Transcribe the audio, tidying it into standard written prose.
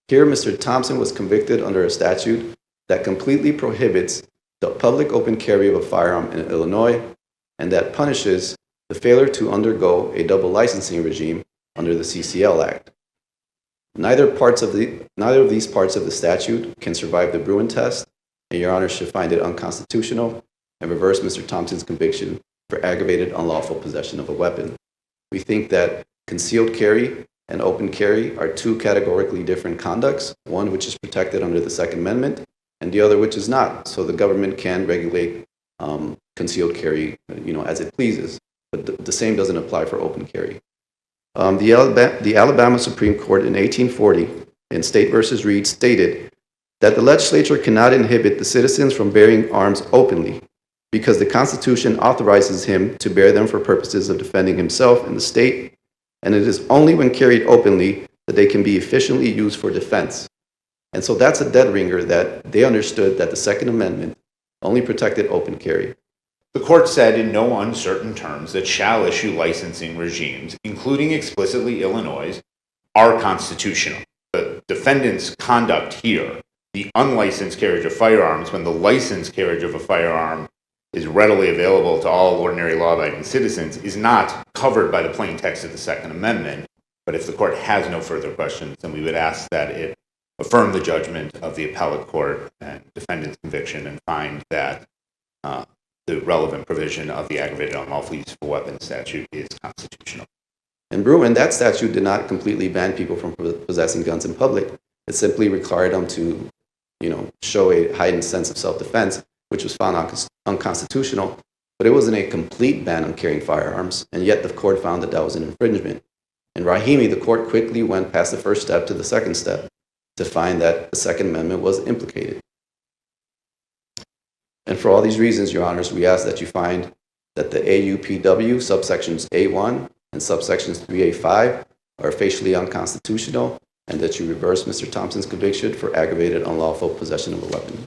Here, Mr. Thompson was convicted under a statute that completely prohibits the public open carry of a firearm in Illinois and that punishes the failure to undergo a double licensing regime under the CCL Act. Neither of these parts of the statute can survive the Bruin test, and Your Honor should find it unconstitutional and reverse Mr. Thompson's conviction for aggravated unlawful possession of a weapon. We think that concealed carry and open carry are two categorically different conducts, one which is protected under the Second Amendment and the other which is not. So the government can regulate concealed carry, as it pleases, but the same doesn't apply for open carry. The Alabama Supreme Court in 1840 in State v. Reed stated that the legislature cannot inhibit the citizens from bearing arms openly because the Constitution authorizes him to bear them for purposes of defending himself and the state, and it is only when carried openly that they can be efficiently used for defense. And so that's a dead ringer that they understood that the Second Amendment only protected open carry. The court said in no uncertain terms that shall issue licensing regimes, including explicitly Illinois', are constitutional. The defendant's conduct here, the unlicensed carriage of firearms, when the licensed carriage of a firearm is readily available to all ordinary law-abiding citizens, is not covered by the plain text of the Second Amendment. But if the court has no further questions, then we would ask that it affirm the judgment of the appellate court and defendant's conviction and find that the relevant provision of the aggravated unlawful use of a weapon statute is constitutional. In Bruin, that statute did not completely ban people from possessing guns in public. It simply required them to, show a heightened sense of self-defense, which was found unconstitutional. But it wasn't a complete ban on carrying firearms, and yet the court found that that was an infringement. In Rahimi, the court quickly went past the first step to the second step to find that the Second Amendment was implicated. And for all these reasons, Your Honors, we ask that you find that the AUPW subsections A1 and subsections 3A5 are facially unconstitutional and that you reverse Mr. Thompson's conviction for aggravated unlawful possession of a weapon.